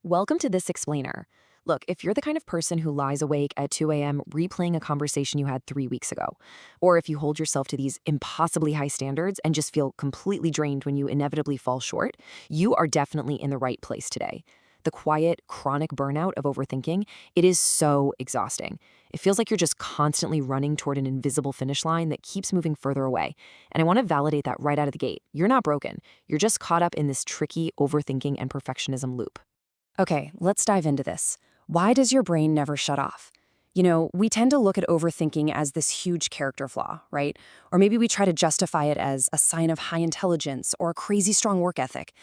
Welcome to This Explainer. Look, if you're the kind of person who lies awake at 2 a.m. replaying a conversation you had 3 weeks ago, or if you hold yourself to these impossibly high standards and just feel completely drained when you inevitably fall short, you are definitely in the right place today. The quiet, chronic burnout of overthinking, it is so exhausting. It feels like you're just constantly running toward an invisible finish line that keeps moving further away. And I want to validate that right out of the gate. You're not broken. You're just caught up in this tricky overthinking and perfectionism loop. Okay, let's dive into this. Why does your brain never shut off? We tend to look at overthinking as this huge character flaw, right? Or maybe we try to justify it as a sign of high intelligence or a crazy strong work ethic.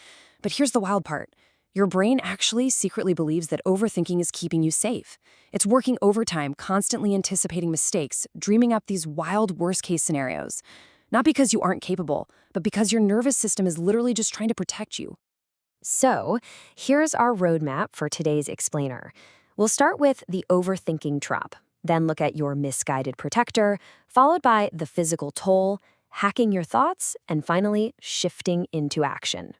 But here's the wild part. Your brain actually secretly believes that overthinking is keeping you safe. It's working overtime, constantly anticipating mistakes, dreaming up these wild worst-case scenarios. Not because you aren't capable, but because your nervous system is literally just trying to protect you. So, here's our roadmap for today's explainer. We'll start with the overthinking trap, then look at your misguided protector, followed by the physical toll, hacking your thoughts, and finally, shifting into action.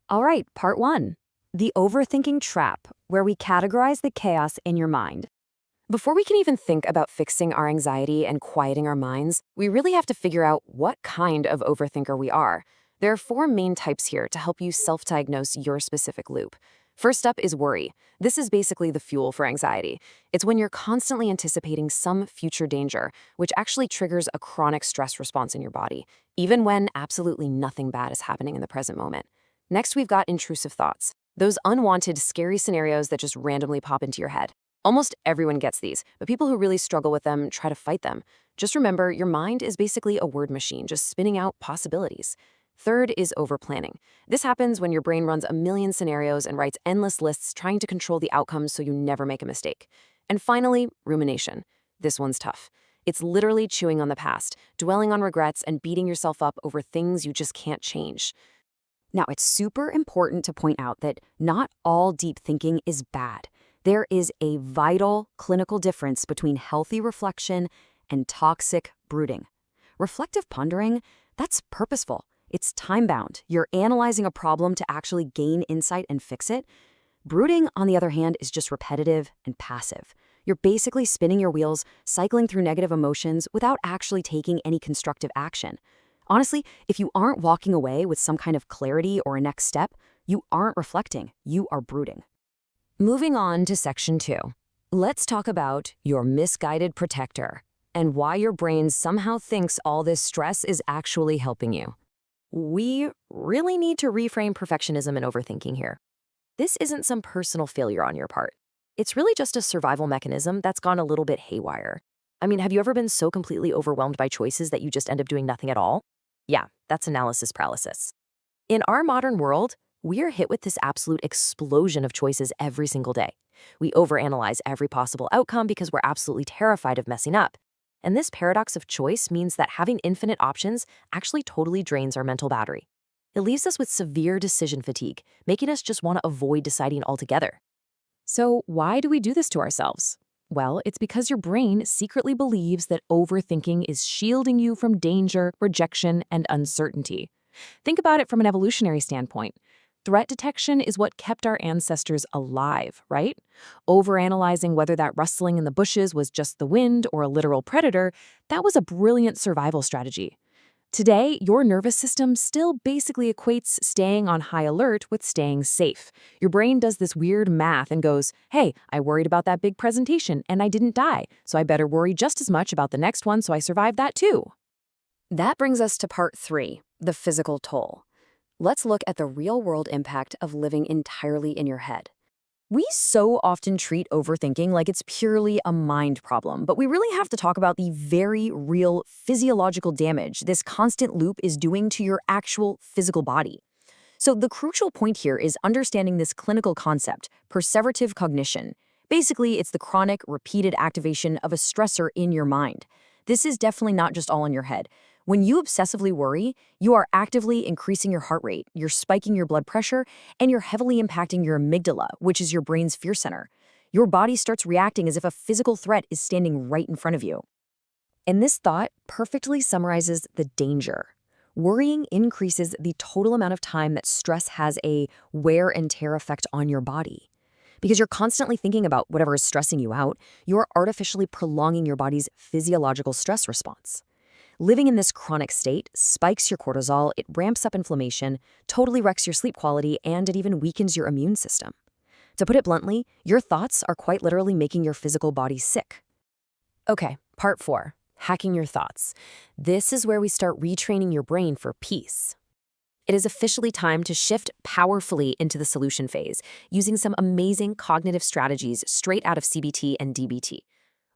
All right, part one, the overthinking trap, where we categorize the chaos in your mind. Before we can even think about fixing our anxiety and quieting our minds, we really have to figure out what kind of overthinker we are. There are four main types here to help you self-diagnose your specific loop. First up is worry. This is basically the fuel for anxiety. It's when you're constantly anticipating some future danger, which actually triggers a chronic stress response in your body, even when absolutely nothing bad is happening in the present moment. Next, we've got intrusive thoughts. Those unwanted, scary scenarios that just randomly pop into your head. Almost everyone gets these, but people who really struggle with them try to fight them. Just remember, your mind is basically a word machine, just spinning out possibilities. Third is overplanning. This happens when your brain runs a million scenarios and writes endless lists trying to control the outcomes so you never make a mistake. And finally, rumination. This one's tough. It's literally chewing on the past, dwelling on regrets, and beating yourself up over things you just can't change. Now, it's super important to point out that not all deep thinking is bad. There is a vital clinical difference between healthy reflection and toxic brooding. Reflective pondering, that's purposeful. It's time-bound. You're analyzing a problem to actually gain insight and fix it. Brooding, on the other hand, is just repetitive and passive. You're basically spinning your wheels, cycling through negative emotions without actually taking any constructive action. Honestly, if you aren't walking away with some kind of clarity or a next step, you aren't reflecting, you are brooding. Moving on to section two. Let's talk about your misguided protector and why your brain somehow thinks all this stress is actually helping you. We really need to reframe perfectionism and overthinking here. This isn't some personal failure on your part. It's really just a survival mechanism that's gone a little bit haywire. I mean, have you ever been so completely overwhelmed by choices that you just end up doing nothing at all? Yeah, that's analysis paralysis. In our modern world, we are hit with this absolute explosion of choices every single day. We overanalyze every possible outcome because we're absolutely terrified of messing up. And this paradox of choice means that having infinite options actually totally drains our mental battery. It leaves us with severe decision fatigue, making us just want to avoid deciding altogether. So why do we do this to ourselves? Well, it's because your brain secretly believes that overthinking is shielding you from danger, rejection, and uncertainty. Think about it from an evolutionary standpoint. Threat detection is what kept our ancestors alive, right? Overanalyzing whether that rustling in the bushes was just the wind or a literal predator, that was a brilliant survival strategy. Today, your nervous system still basically equates staying on high alert with staying safe. Your brain does this weird math and goes, hey, I worried about that big presentation and I didn't die, so I better worry just as much about the next one so I survive that too. That brings us to part three, the physical toll. Let's look at the real-world impact of living entirely in your head. We so often treat overthinking like it's purely a mind problem, but we really have to talk about the very real physiological damage this constant loop is doing to your actual physical body. So the crucial point here is understanding this clinical concept, perseverative cognition. Basically, it's the chronic, repeated activation of a stressor in your mind. This is definitely not just all in your head. When you obsessively worry, you are actively increasing your heart rate, you're spiking your blood pressure, and you're heavily impacting your amygdala, which is your brain's fear center. Your body starts reacting as if a physical threat is standing right in front of you. And this thought perfectly summarizes the danger. Worrying increases the total amount of time that stress has a wear and tear effect on your body. Because you're constantly thinking about whatever is stressing you out, you're artificially prolonging your body's physiological stress response. Living in this chronic state spikes your cortisol, it ramps up inflammation, totally wrecks your sleep quality, and it even weakens your immune system. To put it bluntly, your thoughts are quite literally making your physical body sick. Okay, part 4, hacking your thoughts. This is where we start retraining your brain for peace. It is officially time to shift powerfully into the solution phase, using some amazing cognitive strategies straight out of CBT and DBT.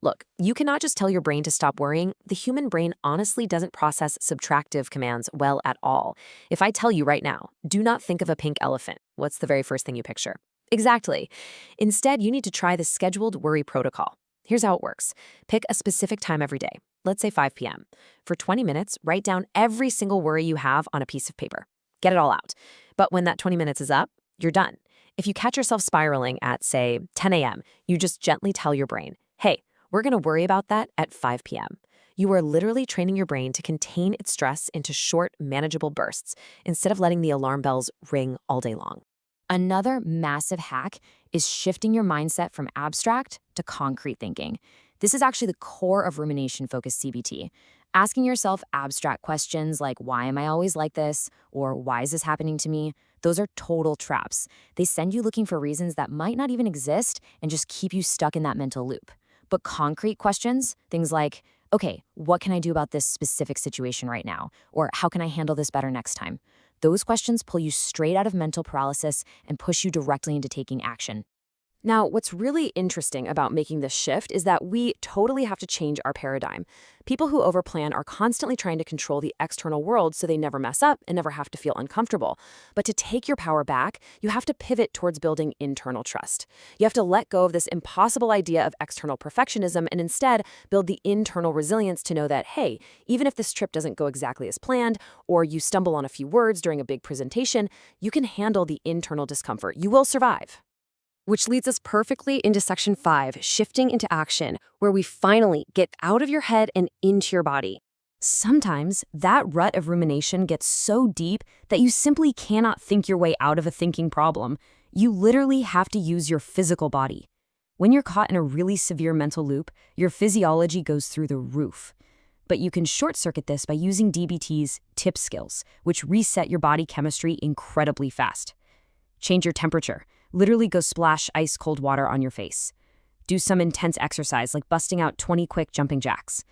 Look, you cannot just tell your brain to stop worrying. The human brain honestly doesn't process subtractive commands well at all. If I tell you right now, do not think of a pink elephant, what's the very first thing you picture? Exactly. Instead, you need to try the scheduled worry protocol. Here's how it works. Pick a specific time every day, let's say 5 p.m. For 20 minutes, write down every single worry you have on a piece of paper. Get it all out. But when that 20 minutes is up, you're done. If you catch yourself spiraling at, say, 10 a.m., you just gently tell your brain, hey, we're going to worry about that at 5 p.m. You are literally training your brain to contain its stress into short, manageable bursts instead of letting the alarm bells ring all day long. Another massive hack is shifting your mindset from abstract to concrete thinking. This is actually the core of rumination-focused CBT. Asking yourself abstract questions like, why am I always like this? Or why is this happening to me? Those are total traps. They send you looking for reasons that might not even exist and just keep you stuck in that mental loop. But concrete questions, things like, okay, what can I do about this specific situation right now? Or how can I handle this better next time? Those questions pull you straight out of mental paralysis and push you directly into taking action. Now, what's really interesting about making this shift is that we totally have to change our paradigm. People who overplan are constantly trying to control the external world so they never mess up and never have to feel uncomfortable. But to take your power back, you have to pivot towards building internal trust. You have to let go of this impossible idea of external perfectionism and instead build the internal resilience to know that, hey, even if this trip doesn't go exactly as planned, or you stumble on a few words during a big presentation, you can handle the internal discomfort. You will survive. Which leads us perfectly into section 5, shifting into action, where we finally get out of your head and into your body. Sometimes that rut of rumination gets so deep that you simply cannot think your way out of a thinking problem. You literally have to use your physical body. When you're caught in a really severe mental loop, your physiology goes through the roof. But you can short-circuit this by using DBT's tip skills, which reset your body chemistry incredibly fast. Change your temperature. Literally go splash ice-cold water on your face. Do some intense exercise like busting out 20 quick jumping jacks.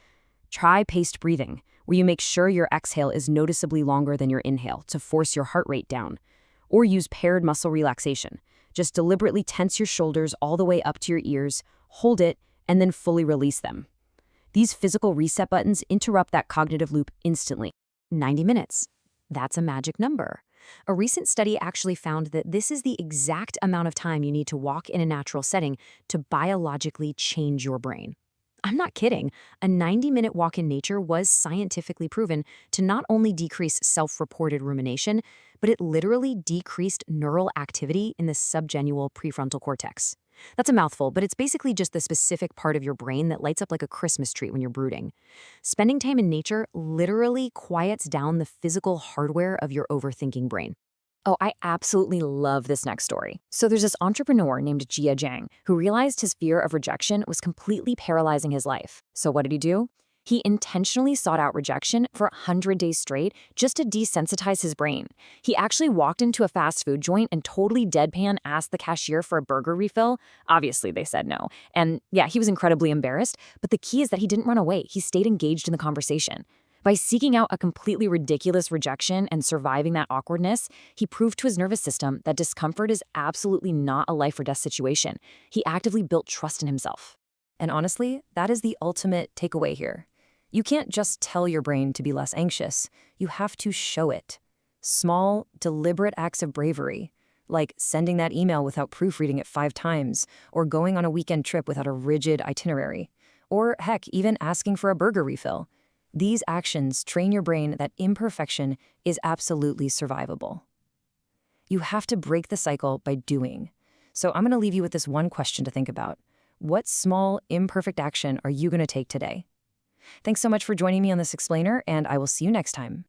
Try paced breathing, where you make sure your exhale is noticeably longer than your inhale to force your heart rate down. Or use paired muscle relaxation. Just deliberately tense your shoulders all the way up to your ears, hold it, and then fully release them. These physical reset buttons interrupt that cognitive loop instantly. 90 minutes. That's a magic number. A recent study actually found that this is the exact amount of time you need to walk in a natural setting to biologically change your brain. I'm not kidding. A 90-minute walk in nature was scientifically proven to not only decrease self-reported rumination, but it literally decreased neural activity in the subgenual prefrontal cortex. That's a mouthful, but it's basically just the specific part of your brain that lights up like a Christmas tree when you're brooding. Spending time in nature literally quiets down the physical hardware of your overthinking brain. Oh, I absolutely love this next story. So there's this entrepreneur named Jia Zhang who realized his fear of rejection was completely paralyzing his life. So what did he do? He intentionally sought out rejection for 100 days straight just to desensitize his brain. He actually walked into a fast food joint and totally deadpan asked the cashier for a burger refill. Obviously, they said no. And yeah, he was incredibly embarrassed, but the key is that he didn't run away. He stayed engaged in the conversation. By seeking out a completely ridiculous rejection and surviving that awkwardness, he proved to his nervous system that discomfort is absolutely not a life or death situation. He actively built trust in himself. And honestly, that is the ultimate takeaway here. You can't just tell your brain to be less anxious. You have to show it. Small, deliberate acts of bravery, like sending that email without proofreading it 5 times, or going on a weekend trip without a rigid itinerary, or heck, even asking for a burger refill. These actions train your brain that imperfection is absolutely survivable. You have to break the cycle by doing. So I'm going to leave you with this one question to think about. What small, imperfect action are you going to take today? Thanks so much for joining me on this explainer, and I will see you next time.